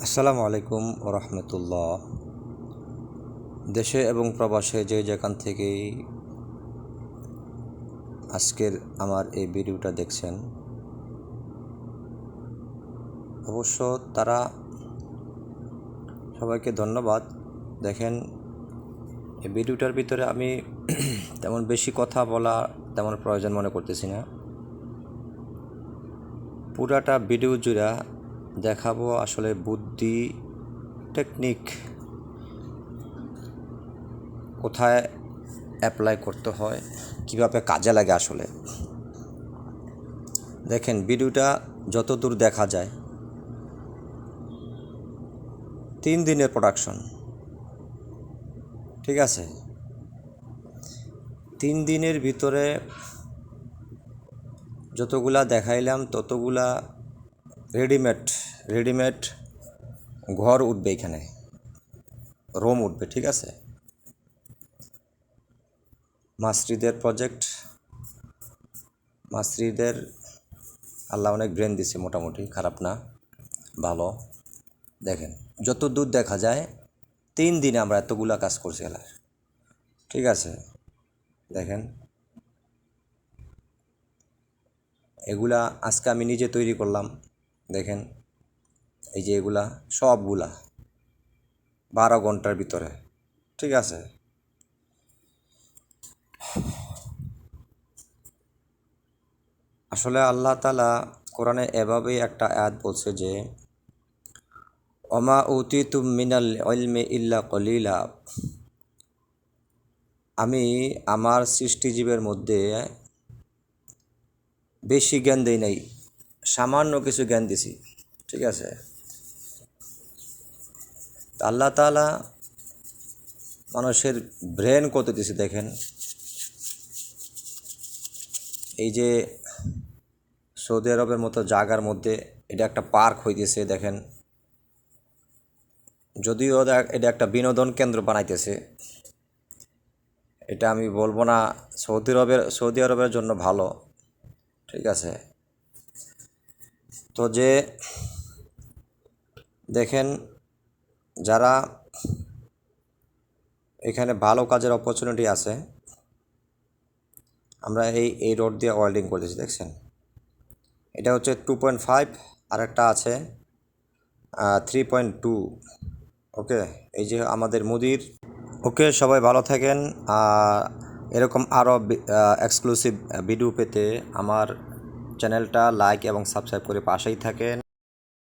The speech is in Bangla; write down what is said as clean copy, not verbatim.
আসসালামু আলাইকুম রহমতুল্লাহ। দেশে এবং প্রবাসে যে যেখান থেকেই আজকের আমার এই ভিডিওটা দেখছেন, অবশ্য তারা সবাইকে ধন্যবাদ। দেখেন, এই ভিডিওটার ভিতরে আমি তেমন বেশি কথা বলা তেমন প্রয়োজন মনে করতেছি না। পুরাটা ভিডিও জুড়ে দেখাবো আসলে বুদ্ধি, টেকনিক কোথায় অ্যাপ্লাই করতে হয়, কীভাবে কাজে লাগে। আসলে দেখেন, ভিডিওটা যতদূর দেখা যায় 3 দিনের প্রোডাকশন, ঠিক আছে। 3 দিনের ভিতরে যতগুলা দেখাইলাম ততগুলা রেডিমেড ঘর উঠবে, এখানে রুম উঠবে, ঠিক আছে। মাস্রিদের প্রজেক্ট, মাস্রিদের আল্লাহ অনেক ব্রেন দিছে, মোটামুটি খারাপ না, ভালো। দেখেন, যত দূর দেখা যায় 3 দিনে আমরা এতগুলা কাজ করছি, ঠিক আছে। দেখেন, এগুলা আজকে আমি নিজে তৈরি করলাম। দেখেন, এই যে এগুলা সবগুলা 12 ঘন্টার ভিতরে, ঠিক আছে। আসলে আল্লাহ তাআলা কোরআনে এভাবেই একটা আয়াত বলছে যে ওমা উতিতুম মিনাল ইলমি ইল্লা কলিলা। আমি আমার সৃষ্টিজীবের মধ্যে বেশি জ্ঞান দেই নাই, সামান্য কিছু জ্ঞান দিছি, ঠিক আছে। আল্লাহ তাআলা মানুষের ব্রেন কত দিছে দেখেন। এই যে সৌদি আরবের মতো জায়গার মধ্যে এটা একটা পার্ক হইতেছে, দেখেন। যদিও এটা একটা বিনোদন কেন্দ্র বানাইতেছে, এটা আমি বলবো না সৌদি আরবের জন্য ভালো, ঠিক আছে। তো যে দেখেন, যারা এখানে ভালো কাজের অপরচুনিটি আছে, আমরা এই রোড দিয়ে ওয়েল্ডিং করতেছি, দেখছেন। এটা হচ্ছে 2.5, আর একটা আছে 3.2। ওকে, এই যে আমাদের মুদির। ওকে, সবাই ভালো থাকেন। এরকম আরও এক্সক্লুসিভ ভিডিও পেতে আমার চ্যানেলটা লাইক এবং সাবস্ক্রাইব করে পাশেই থাকেন।